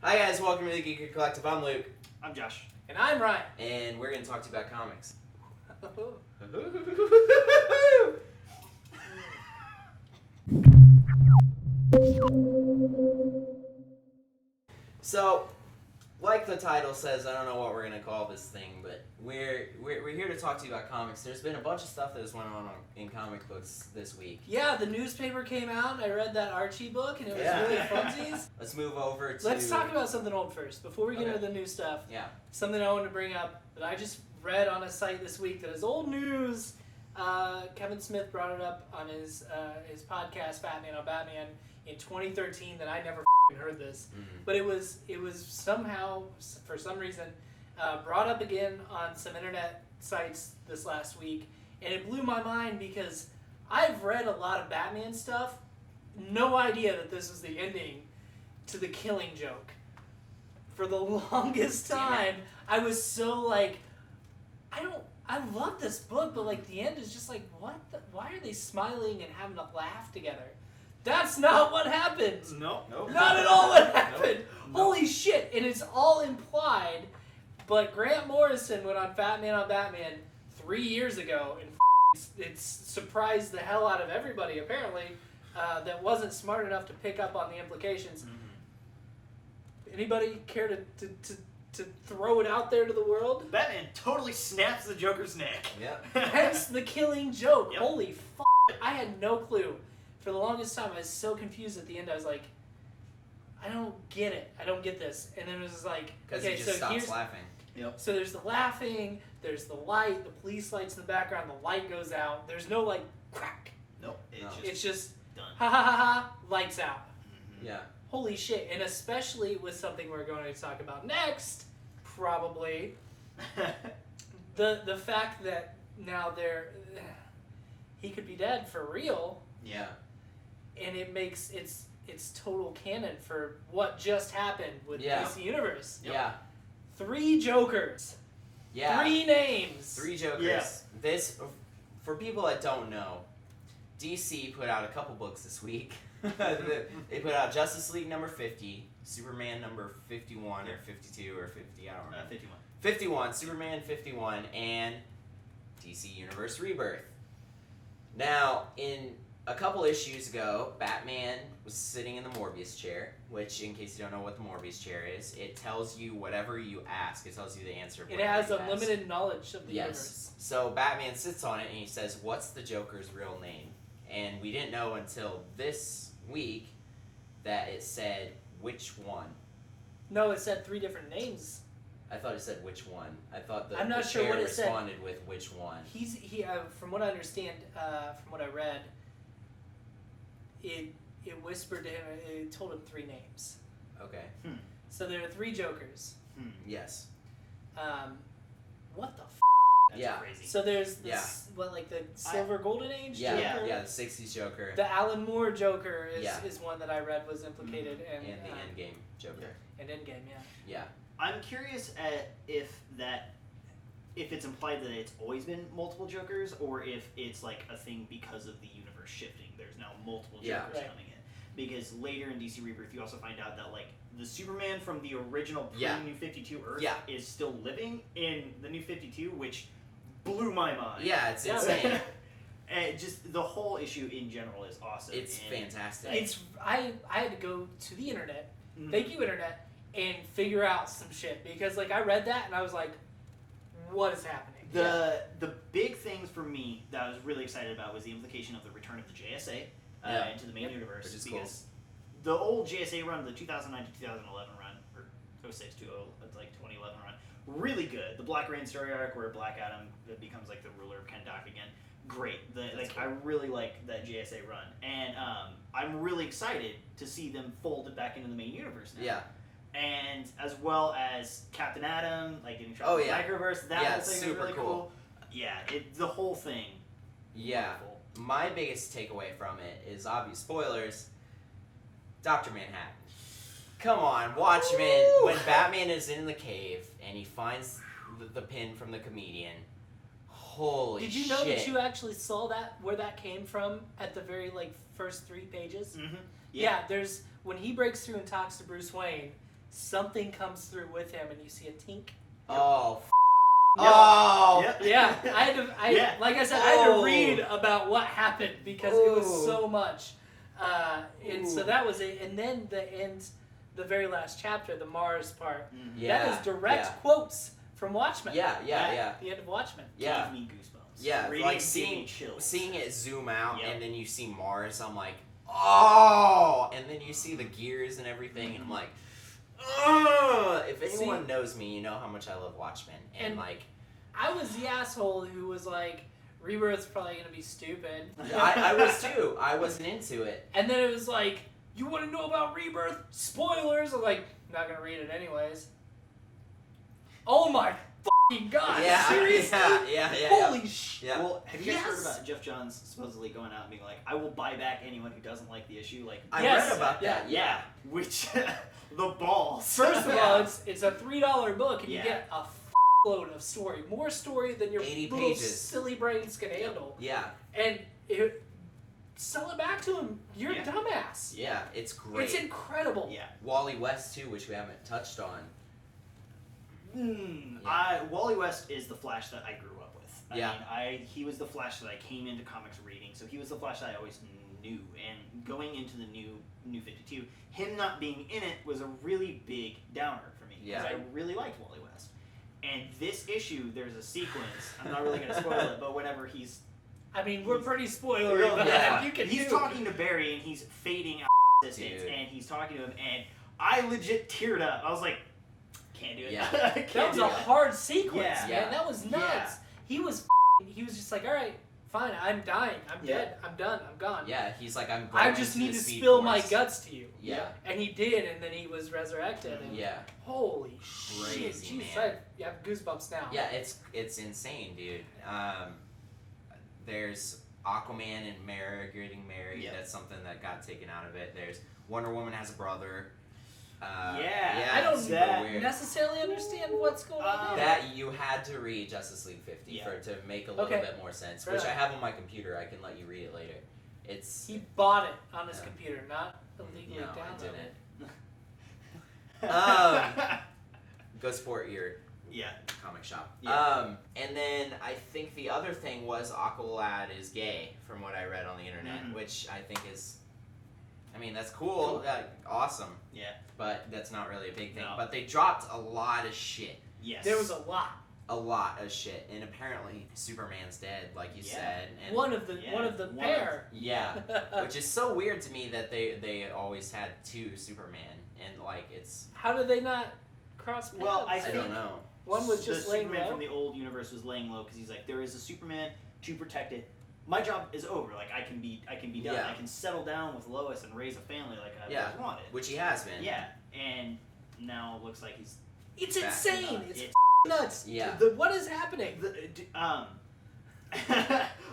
Hi guys, welcome to the Geeker Collective. I'm Luke. I'm Josh. And I'm Ryan. And we're going to talk to you about comics. So, like the title says, I don't know what we're going to call this thing, but we're here to talk to you about comics. There's been a bunch of stuff that has went on in comic books this week. Yeah, the newspaper came out. I read that Archie book, and it was really funsies. Let's move over to... Let's talk about something old first, before we get into the new stuff. Yeah. Something I wanted to bring up that I just read on a site this week that is old news. Kevin Smith brought it up on his podcast, Batman on Batman, in 2013, that I never heard this. Mm-hmm. But it was somehow, for some reason, brought up again on some internet sites this last week, and it blew my mind because I've read a lot of Batman stuff, no idea that this was the ending to The Killing Joke. For the longest time, I was so like, I love this book, but like the end is just like, why are they smiling and having a laugh together? That's not what happened. Nope. Not at all what happened. Holy shit. And it's all implied, but Grant Morrison went on Batman on Batman 3 years ago, and it's surprised the hell out of everybody, apparently, that wasn't smart enough to pick up on the implications. Mm-hmm. Anybody care to throw it out there to the world? Batman totally snaps the Joker's neck. Yep. Hence the Killing Joke. Yep. Holy f***. I had no clue. For the longest time, I was so confused at the end. I was like, I don't get it. I don't get this. And then it was just like, because okay, he just so stops laughing. Yep. So there's the laughing, there's the light, the police lights in the background, the light goes out. There's no like crack. Nope. It's just done. Ha ha ha ha, lights out. Mm-hmm. Yeah. Holy shit. And especially with something we're going to talk about next, probably, the fact that now he could be dead for real. Yeah. And it makes it's total canon for what just happened with DC Universe. Yep. Yeah. 3 Jokers. Yeah. 3 names. 3 Jokers. Yeah. This, for people that don't know, DC put out a couple books this week. They put out Justice League number 50, Superman number 51 or 52 or 50, I don't remember. 51. 51, Superman 51, and DC Universe Rebirth. Now, in a couple issues ago, Batman was sitting in the Morbius chair, which, in case you don't know what the Morbius chair is, it tells you whatever you ask. It tells you the answer. It has unlimited knowledge of the universe. So Batman sits on it and he says, "What's the Joker's real name?" And we didn't know until this week that it said which one. No, it said 3 different names. I thought it said which one. I thought I'm not sure what it responded with which one. He from what I understand, from what I read, it whispered to him. It told him 3 names. Okay. So there are 3 Jokers. Yes. What the f***? That's crazy. So there's this, like the Silver Golden Age Joker? Yeah, the 60s Joker. The Alan Moore Joker is one that I read was implicated. And the Endgame Joker. And Endgame, Yeah. I'm curious if it's implied that it's always been multiple Jokers, or if it's like a thing because of the universe shifting. There's now multiple Jokers coming in. Because later in DC Rebirth, you also find out that like the Superman from the original pre-New 52 Earth is still living in the New 52, which blew my mind. Yeah, it's insane. And just the whole issue in general is awesome. It's fantastic. I had to go to the internet, thank you internet, and figure out some shit. Because like I read that and I was like, what is happening? The big things for me that I was really excited about was the implication of the return of the JSA into the main universe. Which is because the old JSA run, the 2009 to 2011 run, or 06 to 2011 run, really good. The Black Rain story arc where Black Adam becomes like the ruler of Kahndaq again. Great. I really like that JSA run. And I'm really excited to see them folded back into the main universe now. Yeah. And as well as Captain Atom, like getting trapped in the microverse, that whole thing is really cool. Yeah, the whole thing. Yeah. Wonderful. My biggest takeaway from it is obvious spoilers. Dr. Manhattan. Come on, Watchmen. Woo! When Batman is in the cave and he finds the pin from the comedian. Holy shit. Did you know that you actually saw that, where that came from at the very first 3 pages? Mm-hmm. Yeah, there's when he breaks through and talks to Bruce Wayne, something comes through with him, and you see a tink. Oh. Yep. Oh. Yep. Yeah, I had to. Like I said, I had to read about what happened because it was so much. And so that was it. And then the very last chapter, the Mars part. Yeah. That is direct quotes from Watchmen. Yeah. The end of Watchmen. Yeah. Gave me goosebumps. Yeah, Reading like gave me chills. seeing it zoom out Yep. and then you see Mars, I'm like, oh! And then you see the gears and everything, and I'm like, oh! If anyone knows me, you know how much I love Watchmen. And like, I was the asshole who was like, Rebirth's probably gonna be stupid. I was too. I wasn't into it. And then it was like, you want to know about Rebirth? Spoilers! I'm like, not gonna read it anyways. Oh my fucking god! Yeah, Seriously? yeah. Holy shit! Yeah. Well, have you guys heard about Jeff Johns supposedly going out and being like, I will buy back anyone who doesn't like the issue? Like, I Yes. read about that. Yeah. Which, the balls. First of Yeah. all, it's a $3 book, and you Yeah. get a load of story, more story than your 80 little pages. silly brains can handle. Yeah. And sell it back to him. You're a dumbass. Yeah. It's great. It's incredible. Yeah. Wally West too, which we haven't touched on. Wally West is the Flash that I grew up with. Yeah. I mean, he was the Flash that I came into comics reading, so he was the Flash that I always knew. And going into the new 52, him not being in it was a really big downer for me. Yeah. Because I really liked Wally West. And this issue, there's a sequence, I'm not really going to spoil it, but whenever he's... I mean, we're pretty spoilery, but Yeah. you can He's do. talking to Barry, and he's fading out distance, Dude. and he's talking to him, and I legit teared up. I was like, can't do it. Yeah. Can't That was do a it. hard sequence, Yeah. man. Yeah. That was nuts. He was just like, all right, fine, I'm dying. I'm dead. I'm done. I'm gone. Yeah. He's like, I'm. I going just to need the to Speed spill my Force. guts to you. Yeah. And he did, and then he was resurrected. And Yeah. holy shit. Crazy, Jeez, man. I have goosebumps now. Yeah, it's insane, dude. There's Aquaman and Mara getting married. Yeah. That's something that got taken out of it. There's Wonder Woman has a brother. Yeah, I don't it's super that- weird. necessarily understand what's going on there. That you had to read Justice League 50 Yeah. for it to make a little Okay. bit more sense, Fair which I enough. have on my computer. I can let you read it later. It's He bought it on his Yeah. computer, not illegally no, I downloaded. didn't. Go support your yeah. comic shop. Yeah. And then I think the other thing was Aqualad is gay, from what I read on the internet, Mhm. which I think is, I mean, that's cool, awesome, Yeah. but that's not really a big thing. No. But they dropped a lot of shit, Yes. There was a lot. and apparently Superman's dead, like you Yeah. said. And One of the one pair. yeah, which is so weird to me that they always had two Superman, and like it's, How did they not cross paths? Well, I don't know. One was the just laying Superman low. from the old universe was laying low because he's like, there is a Superman to protect it. My job is over. Like I can be done. Yeah. I can settle down with Lois and raise a family like I've Yeah. always wanted. Which he has been. Yeah, and now it looks like he's It's Back insane. up. It's nuts. Yeah. What is happening? I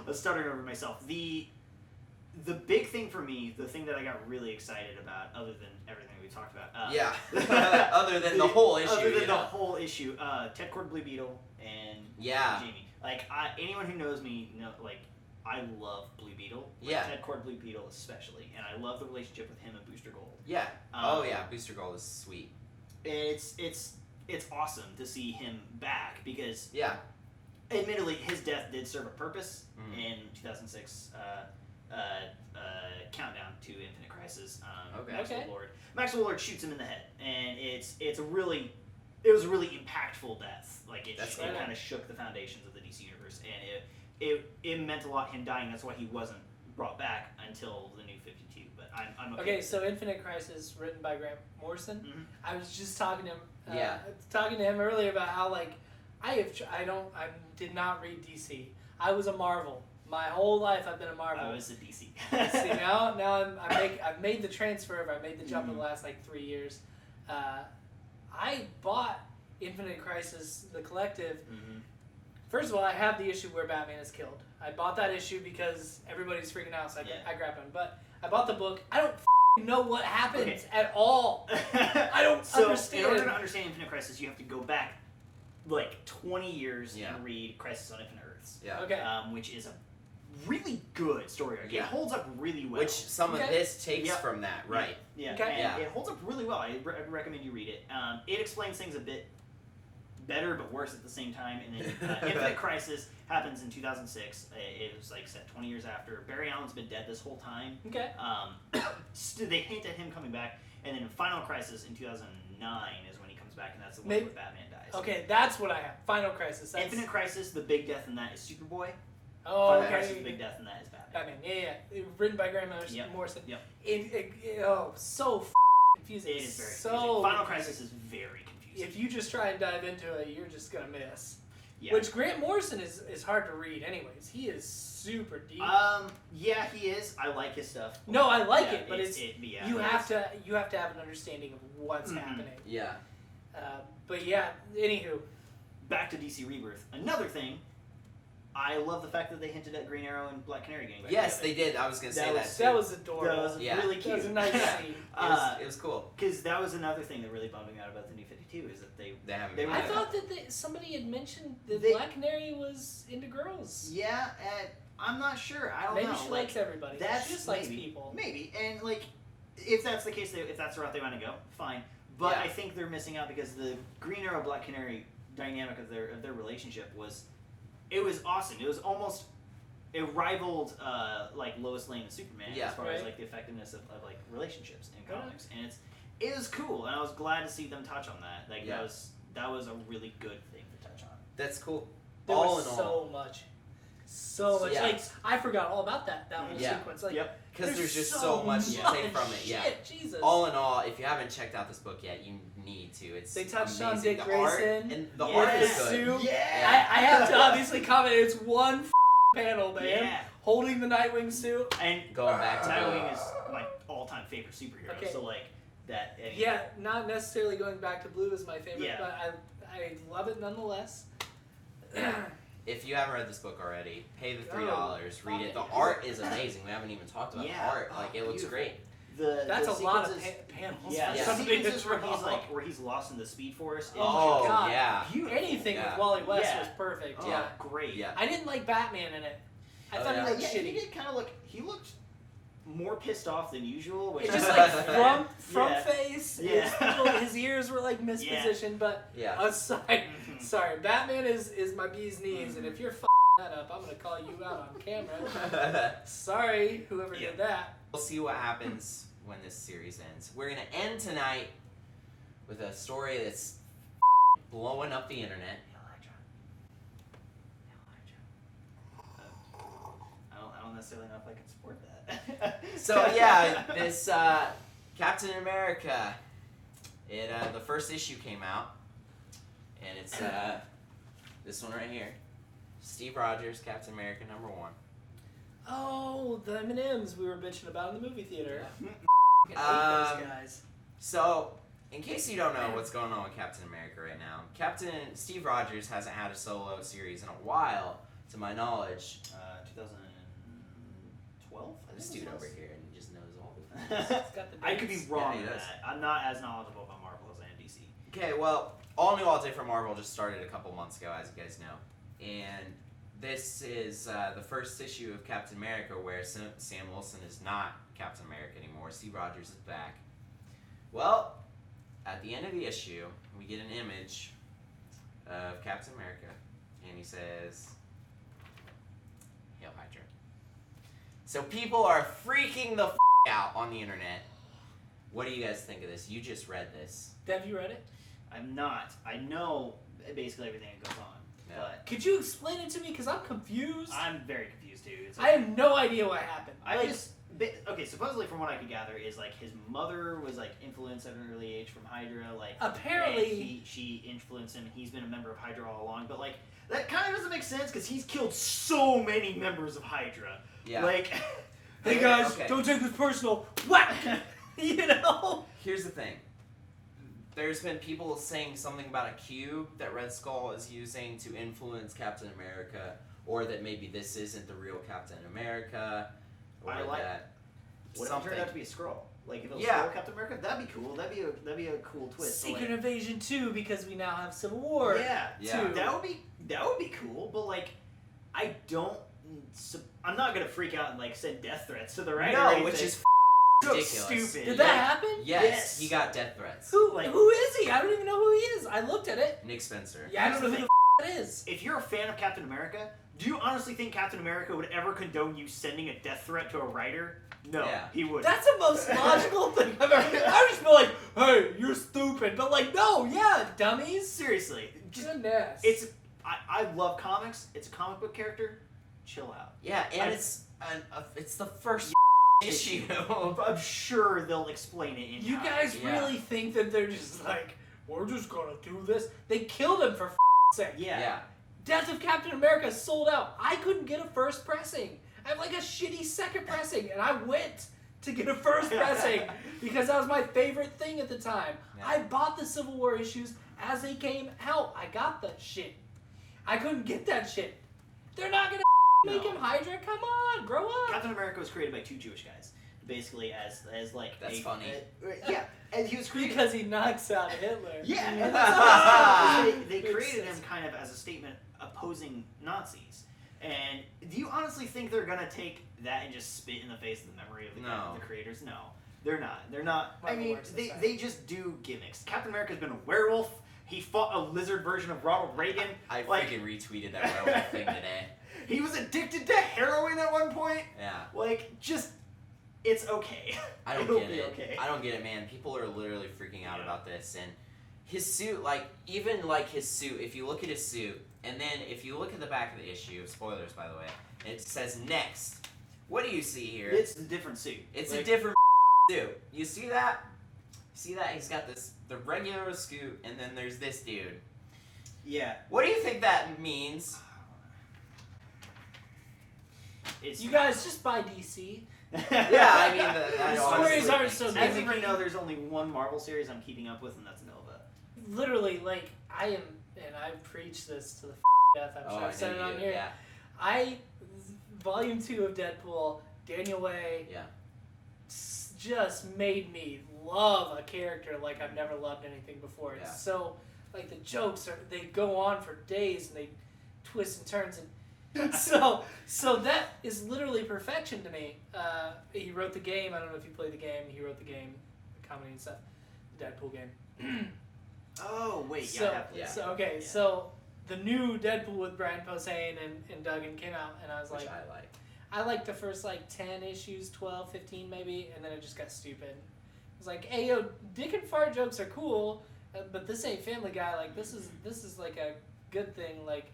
was stuttering over myself. The big thing for me, the thing that I got really excited about, other than everything we talked about, Yeah. Other than the whole issue. other than you the know. whole issue, Ted Cord Blue Beetle and Yeah. Jamie. Like anyone who knows me, like I love Blue Beetle. Like, Yeah. Ted Cord Blue Beetle especially, and I love the relationship with him and Booster Gold. Yeah. Oh yeah. Booster Gold is sweet. It's awesome to see him back because Yeah. admittedly his death did serve a purpose Mhm. in 2006 countdown to Infinite Crisis. Okay. Maxwell Lord. Maxwell Lord shoots him in the head, and it was a really impactful death. Like it That's cool. kind of shook the foundations of the DC universe, and it meant a lot him dying. That's why he wasn't brought back until the New 52. But I'm okay. Okay, with so Infinite Crisis, written by Grant Morrison. Mhm. I was just talking to him. Yeah. Talking to him earlier about how like I did not read DC. I was a Marvel. My whole life I've been a Marvel. I was a DC. See now I've made the transfer. I've made the jump in the last like 3 years. I bought Infinite Crisis, the collective. Mhm. First of all, I have the issue where Batman is killed. I bought that issue because everybody's freaking out, so I grabbed one. But I bought the book. I don't know what happens at all. I don't understand. In order to understand Infinite Crisis, you have to go back like 20 years Yeah. and read Crisis on Infinite Earths, Yeah. Okay. which is a really good story arc. Yeah. It holds up really well. Which some of this takes Yep. from that, right? Yeah, Okay. and Yeah. it holds up really well. I recommend you read it. It explains things a bit better but worse at the same time. And then Infinite Crisis happens in 2006. It was like set 20 years after. Barry Allen's been dead this whole time. Okay. They hint at him coming back, and then Final Crisis in 2009 is when he comes back, and that's the one Maybe- where Batman dies. Okay, that's what I have. Final Crisis. That's... Infinite Crisis, the big death in that is Superboy. Oh, Final okay. Crisis, the big death in that is Batman. Batman. Yeah. Written by Grant Morrison. Yep. So confusing. It is very so confusing. Final confusing. Crisis is very confusing. If you just try and dive into it, you're just gonna miss. Yeah. Which Grant Morrison is hard to read, anyways. He is super deep. Yeah, he is. I like his stuff. No, I like Yeah, it, but you it have is. to have an understanding of what's happening. Yeah. But yeah, anywho, Back to DC Rebirth. Another thing, I love the fact that they hinted at Green Arrow and Black Canary getting back Yes, together. they did. I was gonna say that too. that was adorable. That was Yeah. really That cute. was a nice scene. It was cool. Because that was another thing that really bummed me out about the New 52 is that They haven't. They been I were- back. thought that somebody had mentioned that They- Black Canary was into girls. yeah, I'm not sure. I don't Maybe know. she like, likes everybody. that's She just likes maybe. people. Maybe, and like, if that's the case, if that's the route they want to go, fine. But Yeah. I think they're missing out because the Green Arrow Black Canary dynamic of their relationship was awesome. It was almost it rivaled like Lois Lane and Superman Yeah. as far as Right. like the effectiveness of like relationships in Right. comics, and it was cool, and I was glad to see them touch on that. Like Yeah. that was a really good thing to touch on. That's cool. There all was in so all, much. So much. Yeah. Like, I forgot all about that whole Yeah. sequence. Like, Yep. because there's just so much to take from it. Yeah. Shit, Jesus. All in all, if you haven't checked out this book yet, you need to. It's They touched on amazing. Dick the art, Grayson. and the Yeah. art is Yes. good. Sue. Yeah. I have to obviously comment. It's one panel, man. Yeah. Holding the Nightwing suit. And Going back to Nightwing is my all-time favorite superhero. Okay. So like that. I mean, Yeah, not necessarily going back to blue is my favorite, Yeah. but I love it nonetheless. If you haven't read this book already, pay the $3. Read it. The fucking- art is amazing. We haven't even talked about Yeah. the art. Like it looks Beautiful. great. That's the a lot of sequences- panels. Yeah, for Yeah. the something to sequences draw. where he's lost in the Speed Force. is Oh, just God. yeah. beautiful. Anything Yeah. with Wally West Yeah. was perfect. Oh, Yeah. great. Yeah. I didn't like Batman in it. I Oh, thought yeah. he looked He shitty. did kind of look. He looked more pissed off than usual. Which It's I just was like front Yeah. face. Yeah. His ears were like mispositioned, but Yeah. aside, Mhm. sorry, Batman is my bee's knees, and if you're that up, I'm gonna call you out on camera. Sorry, whoever Yeah. did that. We'll see what happens when this series ends. We're gonna end tonight with a story that's blowing up the internet. I don't necessarily know if I can support that. So yeah, this Captain America. It the first issue came out, and it's this one right here. Steve Rogers, Captain America #1. Oh, the M&Ms we were bitching about in the movie theater. I hate those guys. So, in case you don't know what's going on with Captain America right now, Captain Steve Rogers hasn't had a solo series in a while, to my knowledge. 2012. This dude over here, and he just knows all the It's got the I could be dates. wrong Yeah, he with does. that. I'm not as knowledgeable about Marvel as I am DC. Okay, well, All New, All Different Marvel just started a couple months ago, as you guys know. And this is the first issue of Captain America where Sam Wilson is not Captain America anymore. Steve Rogers is back. Well, at the end of the issue, we get an image of Captain America, and he says, "Hail Hydra." So people are freaking the out on the internet. What do you guys think of this? You just read this. Have you read it? I'm not. I know basically everything that goes on, Yeah. but Could you explain it to me? Because I'm confused. I'm very confused too. It's I have no idea what happened. I Like, just okay. Supposedly, from what I could gather, is like his mother was like influenced at an early age from Hydra. Like Apparently- and she influenced him. He's been a member of Hydra all along. But like that kind of doesn't make sense because he's killed so many members of Hydra. Yeah. Like, hey guys, Okay. don't take this personal. Whack! You know? Here's the thing. There's been people saying something about a cube that Red Skull is using to influence Captain America, or that maybe this isn't the real Captain America, or I like- that what if it something. turned out to be a scroll? Like if it was Yeah. Scroll Captain America, that'd be cool. That'd be a cool twist. but, Secret like, Invasion 2 because we now have Civil War. yeah, Yeah. that would be cool. But like, I don't I'm not gonna freak out and like send death threats to the writer. or No, anything. which is so ridiculous. stupid. Did that happen? Yes, he got death threats. Who is he? I don't even know who he is. I looked at it. Nick Spencer. Yeah, I don't know who the that is. If you're a fan of Captain America, do you honestly think Captain America would ever condone you sending a death threat to a writer? No, he wouldn't. That's the most logical thing I've ever. I would just be like, "Hey, you're stupid," but like, no, yeah, dummies. Seriously, Goodness. I love comics. It's a comic book character. Chill out. Yeah, and it's the first issue. I'm sure they'll explain it in You time. guys really think that they're just like, we're just gonna do this? They killed him for sake. Yeah. Death of Captain America sold out. I couldn't get a first pressing. I have like a shitty second pressing, and I went to get a first pressing because that was my favorite thing at the time. Yeah. I bought the Civil War issues as they came out. I got that shit. I couldn't get that shit. They're not gonna make him Hydra. Come on, grow up. Captain America was created by 2 Jewish guys, basically as like That's funny. Yeah, and he was created Because he knocks out Hitler. Yeah, and that's they created him kind of as a statement opposing Nazis. And do you honestly think they're gonna take that and just spit in the face of the memory of the creators? No, they're not. They're not. I mean, they just do gimmicks. Captain America's been a werewolf. He fought a lizard version of Ronald Reagan. I freaking retweeted that werewolf thing today. He was addicted to heroin at one point. Yeah. Like, just, it's okay. I don't It'll get be it. okay. I don't get it, man. People are literally freaking out about this, and his suit, like, even like his suit. If you look at his suit, and then if you look at the back of the issue, spoilers by the way, it says next. What do you see here? It's a different suit. It's a different suit. You see that? See that? He's got the regular suit, and then there's this dude. Yeah. What do you think that means? You guys just buy DC. Yeah, I mean, the stories aren't so good. As of right now, there's only one Marvel series I'm keeping up with, and that's Nova. Literally, like, I am, and I preach this to the death, I'm sure I've said it on here. Yeah. Volume 2 of Deadpool, Daniel Way just made me love a character like I've never loved anything before. It's so, like, the jokes, they go on for days, and they twist and turns, and so that is literally perfection to me. He wrote the game. I don't know if you played the game. He wrote the game, the comedy and stuff, the Deadpool game. Oh wait, So the new Deadpool with Brian Posehn and Duggan came out, and I was like, I liked the first like 10 issues, 12, 15 maybe, and then it just got stupid. It was like, hey yo, dick and fart jokes are cool, but this ain't Family Guy. Like this is like a good thing. Like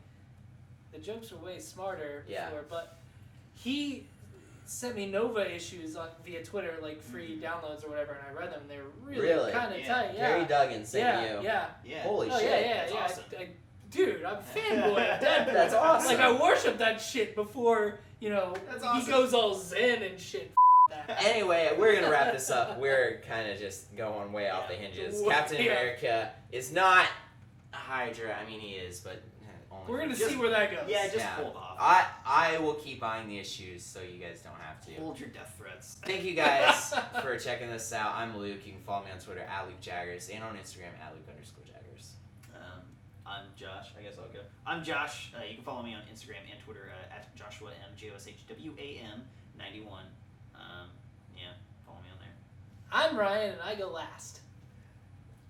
the jokes were way smarter before, but he sent me Nova issues via Twitter, like free downloads or whatever, and I read them, and they were really kind of tight. Yeah. Gary Duggan sent you. Yeah. Holy shit. That's awesome. Dude, I'm a fanboy of Deadpool. That's awesome. Like, I worship that shit before, he goes all zen and shit. That. Anyway, we're going to wrap this up. We're kind of just going way off the hinges. Captain America is not a Hydra. I mean, he is, but only. We're going to see where that goes. Yeah, just hold off. I will keep buying the issues so you guys don't have to. Hold your death threats. Thank you guys for checking this out. I'm Luke. You can follow me on Twitter @LukeJaggers and on Instagram @Luke_Jaggers. I'm Josh. I guess I'll go. I'm Josh. You can follow me on Instagram and Twitter @JoshuaM, JoshWam91. Follow me on there. I'm Ryan, and I go last.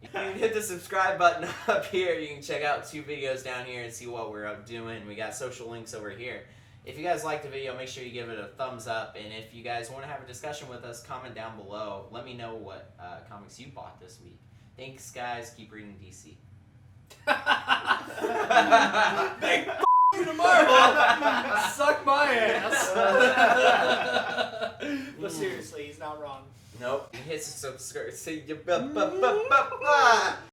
You can hit the subscribe button up here. You can check out 2 videos down here and see what we're up doing. We got social links over here. If you guys liked the video, make sure you give it a thumbs up. And if you guys want to have a discussion with us, comment down below. Let me know what comics you bought this week. Thanks, guys. Keep reading DC. Big you to Marvel. Suck my ass. But seriously, he's not wrong. Nope. Hit subscribe.